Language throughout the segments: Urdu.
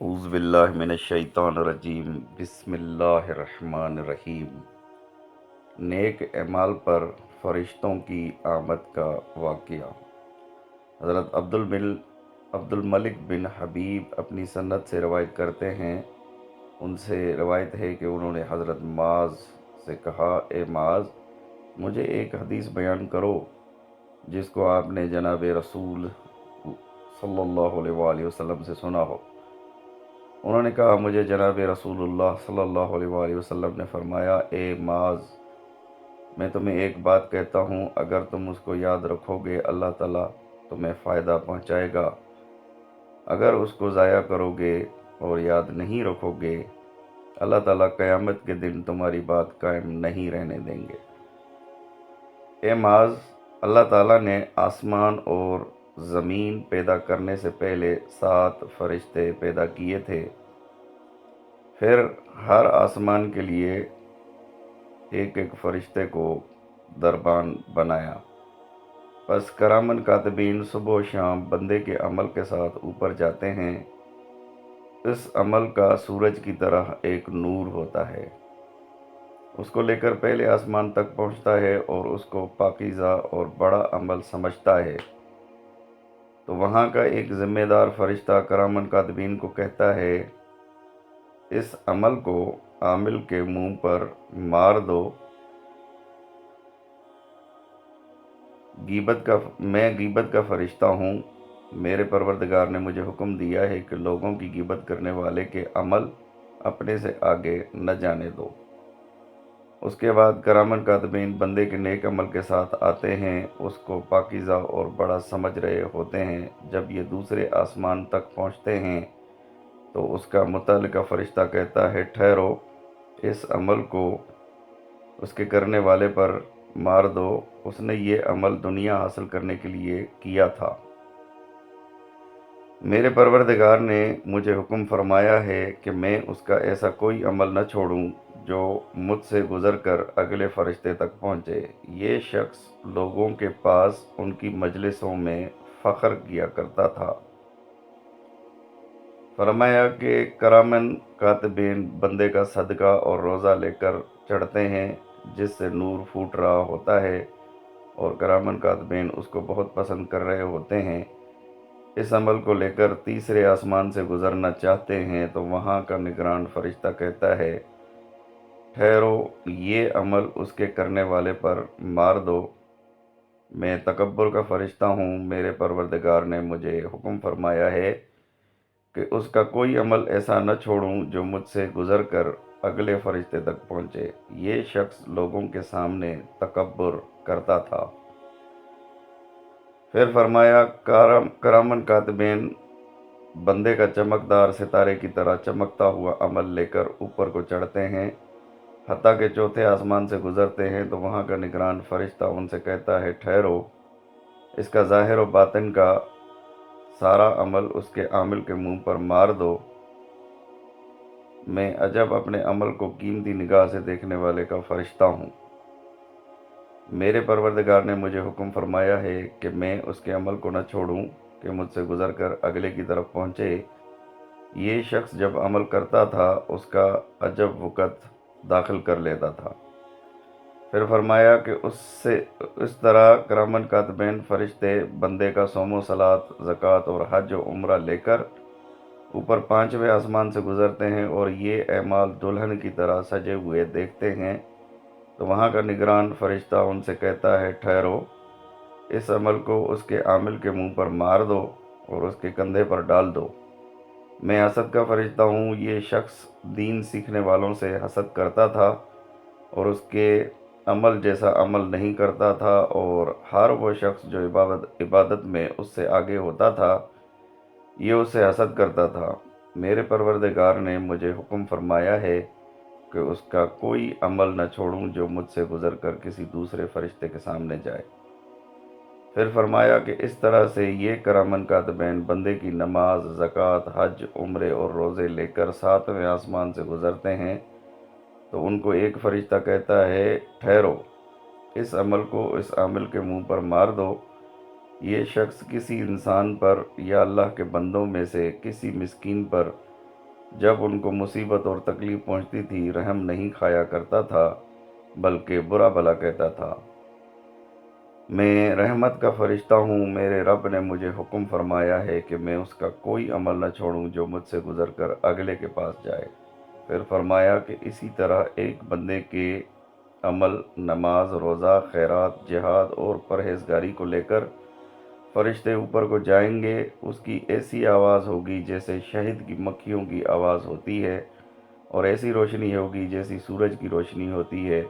اعوذ باللہ من الشیطان الرجیم، بسم اللہ الرحمن الرحیم۔ نیک اعمال پر فرشتوں کی آمد کا واقعہ۔ حضرت عبد الملک بن حبیب اپنی سند سے روایت کرتے ہیں۔ ان سے روایت ہے کہ انہوں نے حضرت معاذ سے کہا، اے معاذ، مجھے ایک حدیث بیان کرو جس کو آپ نے جناب رسول صلی اللہ علیہ وآلہ وسلم سے سنا ہو۔ انہوں نے کہا، مجھے جناب رسول اللہ صلی اللہ علیہ وآلہ وسلم نے فرمایا، اے معاذ، میں تمہیں ایک بات کہتا ہوں، اگر تم اس کو یاد رکھو گے اللہ تعالیٰ تمہیں فائدہ پہنچائے گا۔ اگر اس کو ضائع کرو گے اور یاد نہیں رکھو گے، اللہ تعالیٰ قیامت کے دن تمہاری بات قائم نہیں رہنے دیں گے۔ اے معاذ، اللہ تعالیٰ نے آسمان اور زمین پیدا کرنے سے پہلے 7 فرشتے پیدا کیے تھے۔ پھر ہر آسمان کے لیے ایک ایک فرشتے کو دربان بنایا۔ پس کرامن کاتبین صبح و شام بندے کے عمل کے ساتھ اوپر جاتے ہیں۔ اس عمل کا سورج کی طرح ایک نور ہوتا ہے، اس کو لے کر پہلے آسمان تک پہنچتا ہے اور اس کو پاکیزہ اور بڑا عمل سمجھتا ہے، تو وہاں کا ایک ذمہ دار فرشتہ کرامن کاتبین کو کہتا ہے، اس عمل کو عامل کے منہ پر مار دو۔ میں غیبت کا فرشتہ ہوں، میرے پروردگار نے مجھے حکم دیا ہے کہ لوگوں کی غیبت کرنے والے کے عمل اپنے سے آگے نہ جانے دو۔ اس کے بعد کرامن کاتبین بندے کے نیک عمل کے ساتھ آتے ہیں، اس کو پاکیزہ اور بڑا سمجھ رہے ہوتے ہیں۔ جب یہ دوسرے آسمان تک پہنچتے ہیں تو اس کا متعلقہ فرشتہ کہتا ہے، ٹھہرو، اس عمل کو اس کے کرنے والے پر مار دو، اس نے یہ عمل دنیا حاصل کرنے کے لیے کیا تھا۔ میرے پروردگار نے مجھے حکم فرمایا ہے کہ میں اس کا ایسا کوئی عمل نہ چھوڑوں جو مجھ سے گزر کر اگلے فرشتے تک پہنچے۔ یہ شخص لوگوں کے پاس ان کی مجلسوں میں فخر کیا کرتا تھا۔ فرمایا کہ کرامن کاتبین بندے کا صدقہ اور روزہ لے کر چڑھتے ہیں جس سے نور پھوٹ رہا ہوتا ہے، اور کرامن کاتبین اس کو بہت پسند کر رہے ہوتے ہیں۔ اس عمل کو لے کر تیسرے آسمان سے گزرنا چاہتے ہیں تو وہاں کا نگران فرشتہ کہتا ہے، ٹھہرو، یہ عمل اس کے کرنے والے پر مار دو۔ میں تکبر کا فرشتہ ہوں، میرے پروردگار نے مجھے حکم فرمایا ہے کہ اس کا کوئی عمل ایسا نہ چھوڑوں جو مجھ سے گزر کر اگلے فرشتے تک پہنچے۔ یہ شخص لوگوں کے سامنے تکبر کرتا تھا۔ پھر فرمایا، کرامن کاتبین بندے کا چمکدار ستارے کی طرح چمکتا ہوا عمل لے کر اوپر کو چڑھتے ہیں، حتیٰ کہ چوتھے آسمان سے گزرتے ہیں تو وہاں کا نگران فرشتہ ان سے کہتا ہے، ٹھہرو، اس کا ظاہر و باطن کا سارا عمل اس کے عامل کے منہ پر مار دو۔ میں عجب اپنے عمل کو قیمتی نگاہ سے دیکھنے والے کا فرشتہ ہوں۔ میرے پروردگار نے مجھے حکم فرمایا ہے کہ میں اس کے عمل کو نہ چھوڑوں کہ مجھ سے گزر کر اگلے کی طرف پہنچے۔ یہ شخص جب عمل کرتا تھا اس کا عجب وقت داخل کر لیتا تھا۔ پھر فرمایا کہ اس طرح کرامن کاتبین فرشتے بندے کا صوم و صلات، زکوٰۃ اور حج و عمرہ لے کر اوپر 5ویں آسمان سے گزرتے ہیں اور یہ اعمال دلہن کی طرح سجے ہوئے دیکھتے ہیں، تو وہاں کا نگران فرشتہ ان سے کہتا ہے، ٹھہرو، اس عمل کو اس کے عامل کے منہ پر مار دو اور اس کے کندھے پر ڈال دو۔ میں حسد کا فرشتہ ہوں۔ یہ شخص دین سیکھنے والوں سے حسد کرتا تھا اور اس کے عمل جیسا عمل نہیں کرتا تھا، اور ہر وہ شخص جو عبادت میں اس سے آگے ہوتا تھا یہ اس سے حسد کرتا تھا۔ میرے پروردگار نے مجھے حکم فرمایا ہے کہ اس کا کوئی عمل نہ چھوڑوں جو مجھ سے گزر کر کسی دوسرے فرشتے کے سامنے جائے۔ پھر فرمایا کہ اس طرح سے یہ کرامن کاتبین بندے کی نماز، زکوٰۃ، حج، عمرے اور روزے لے کر 7ویں آسمان سے گزرتے ہیں تو ان کو ایک فرشتہ کہتا ہے، ٹھہرو، اس عمل کو اس عامل کے منہ پر مار دو۔ یہ شخص کسی انسان پر یا اللہ کے بندوں میں سے کسی مسکین پر جب ان کو مصیبت اور تکلیف پہنچتی تھی رحم نہیں کھایا کرتا تھا بلکہ برا بھلا کہتا تھا۔ میں رحمت کا فرشتہ ہوں، میرے رب نے مجھے حکم فرمایا ہے کہ میں اس کا کوئی عمل نہ چھوڑوں جو مجھ سے گزر کر اگلے کے پاس جائے۔ پھر فرمایا کہ اسی طرح ایک بندے کے عمل، نماز، روزہ، خیرات، جہاد اور پرہیزگاری کو لے کر فرشتے اوپر کو جائیں گے، اس کی ایسی آواز ہوگی جیسے شہد کی مکھیوں کی آواز ہوتی ہے، اور ایسی روشنی ہوگی جیسی سورج کی روشنی ہوتی ہے۔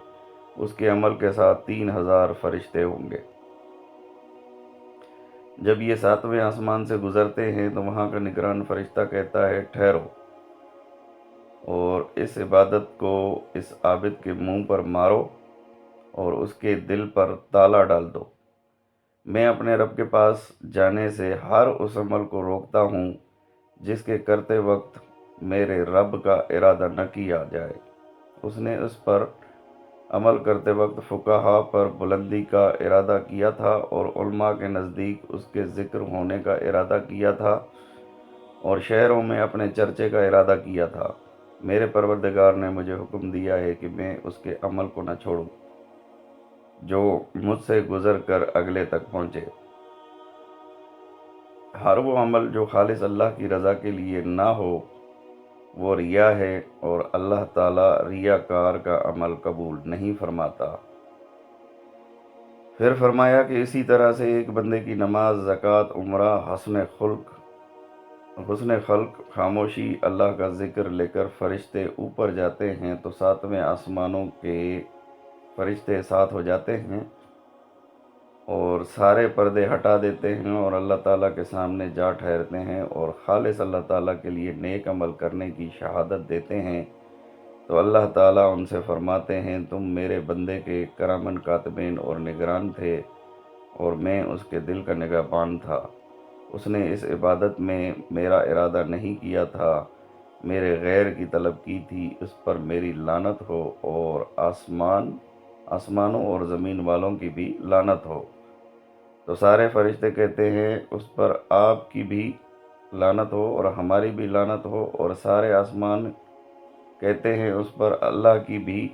اس کے عمل کے ساتھ 3000 فرشتے ہوں گے۔ جب یہ 7ویں آسمان سے گزرتے ہیں تو وہاں کا نگران فرشتہ کہتا ہے ٹھہرو، اور اس عبادت کو اس عابد کے منہ پر مارو اور اس کے دل پر تالا ڈال دو۔ میں اپنے رب کے پاس جانے سے ہر اس عمل کو روکتا ہوں جس کے کرتے وقت میرے رب کا ارادہ نہ کیا جائے۔ اس نے اس پر عمل کرتے وقت فقہا پر بلندی کا ارادہ کیا تھا اور علماء کے نزدیک اس کے ذکر ہونے کا ارادہ کیا تھا اور شہروں میں اپنے چرچے کا ارادہ کیا تھا۔ میرے پروردگار نے مجھے حکم دیا ہے کہ میں اس کے عمل کو نہ چھوڑوں جو مجھ سے گزر کر اگلے تک پہنچے۔ ہر وہ عمل جو خالص اللہ کی رضا کے لیے نہ ہو وہ ریا ہے، اور اللہ تعالیٰ ریاکار کا عمل قبول نہیں فرماتا۔ پھر فرمایا کہ اسی طرح سے ایک بندے کی نماز، زکوٰۃ، عمرہ، حسن خلق، خاموشی، اللہ کا ذکر لے کر فرشتے اوپر جاتے ہیں تو 7ویں آسمانوں کے فرشتے ساتھ ہو جاتے ہیں اور سارے پردے ہٹا دیتے ہیں اور اللہ تعالیٰ کے سامنے جا ٹھہرتے ہیں اور خالص اللہ تعالیٰ کے لیے نیک عمل کرنے کی شہادت دیتے ہیں، تو اللہ تعالیٰ ان سے فرماتے ہیں تم میرے بندے کے کرامن کاتبین اور نگران تھے اور میں اس کے دل کا نگہبان تھا۔ اس نے اس عبادت میں میرا ارادہ نہیں کیا تھا، میرے غیر کی طلب کی تھی، اس پر میری لعنت ہو، اور آسمانوں اور زمین والوں کی بھی لعنت ہو۔ تو سارے فرشتے کہتے ہیں اس پر آپ کی بھی لعنت ہو اور ہماری بھی لعنت ہو، اور سارے آسمان کہتے ہیں اس پر اللہ کی بھی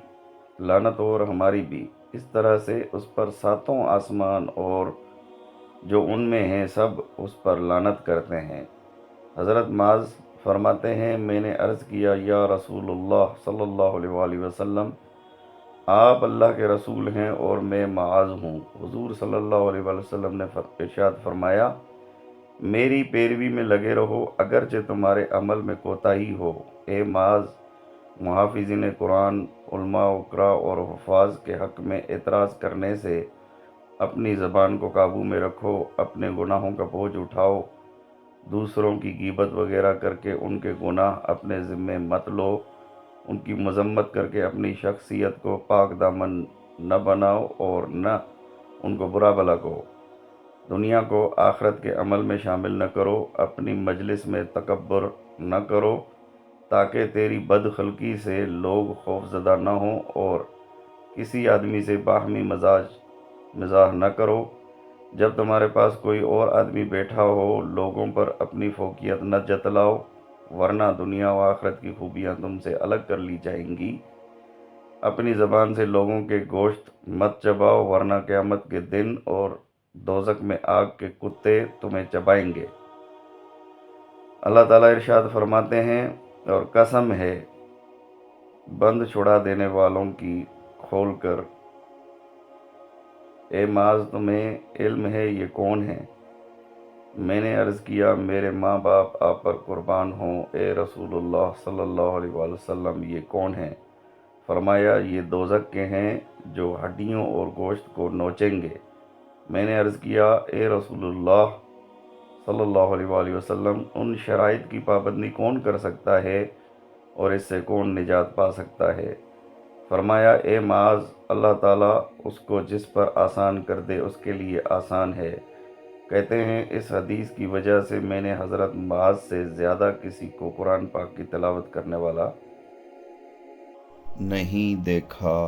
لعنت ہو اور ہماری بھی۔ اس طرح سے اس پر 7 آسمان اور جو ان میں ہیں سب اس پر لعنت کرتے ہیں۔ حضرت معاذ فرماتے ہیں میں نے عرض کیا یا رسول اللہ صلی اللہ علیہ وآلہ وسلم، آپ اللہ کے رسول ہیں اور میں معاذ ہوں۔ حضور صلی اللہ علیہ وآلہ وسلم نے ارشاد فرمایا میری پیروی میں لگے رہو اگرچہ تمہارے عمل میں کوتاہی ہو۔ اے معاذ، محافظین قرآن، علماء، اقراء اور حفاظ کے حق میں اعتراض کرنے سے اپنی زبان کو قابو میں رکھو، اپنے گناہوں کا بوجھ اٹھاؤ، دوسروں کی غیبت وغیرہ کر کے ان کے گناہ اپنے ذمے مت لو، ان کی مذمت کر کے اپنی شخصیت کو پاک دامن نہ بناؤ اور نہ ان کو برا بھلا کہو، دنیا کو آخرت کے عمل میں شامل نہ کرو، اپنی مجلس میں تکبر نہ کرو تاکہ تیری بد خلقی سے لوگ خوف زدہ نہ ہوں، اور کسی آدمی سے باہمی مزاح نہ کرو۔ جب تمہارے پاس کوئی اور آدمی بیٹھا ہو لوگوں پر اپنی فوقیت نہ جتلاؤ، ورنہ دنیا و آخرت کی خوبیاں تم سے الگ کر لی جائیں گی۔ اپنی زبان سے لوگوں کے گوشت مت چباؤ ورنہ قیامت کے دن اور دوزخ میں آگ کے کتے تمہیں چبائیں گے۔ اللہ تعالیٰ ارشاد فرماتے ہیں اور قسم ہے بند چھڑا دینے والوں کی کھول کر، اے معاذ تمہیں علم ہے یہ کون ہے؟ میں نے عرض کیا میرے ماں باپ آپ پر قربان ہوں۔ اے رسول اللہ صلی اللہ علیہ وآلہ وسلم یہ کون ہیں؟ فرمایا یہ دوزخ کے ہیں جو ہڈیوں اور گوشت کو نوچیں گے۔ میں نے عرض کیا اے رسول اللہ صلی اللہ علیہ وآلہ وسلم ان شرائط کی پابندی کون کر سکتا ہے اور اس سے کون نجات پا سکتا ہے؟ فرمایا اے معاذ اللہ تعالیٰ اس کو جس پر آسان کر دے اس کے لیے آسان ہے۔ کہتے ہیں اس حدیث کی وجہ سے میں نے حضرت معاذ سے زیادہ کسی کو قرآن پاک کی تلاوت کرنے والا نہیں دیکھا۔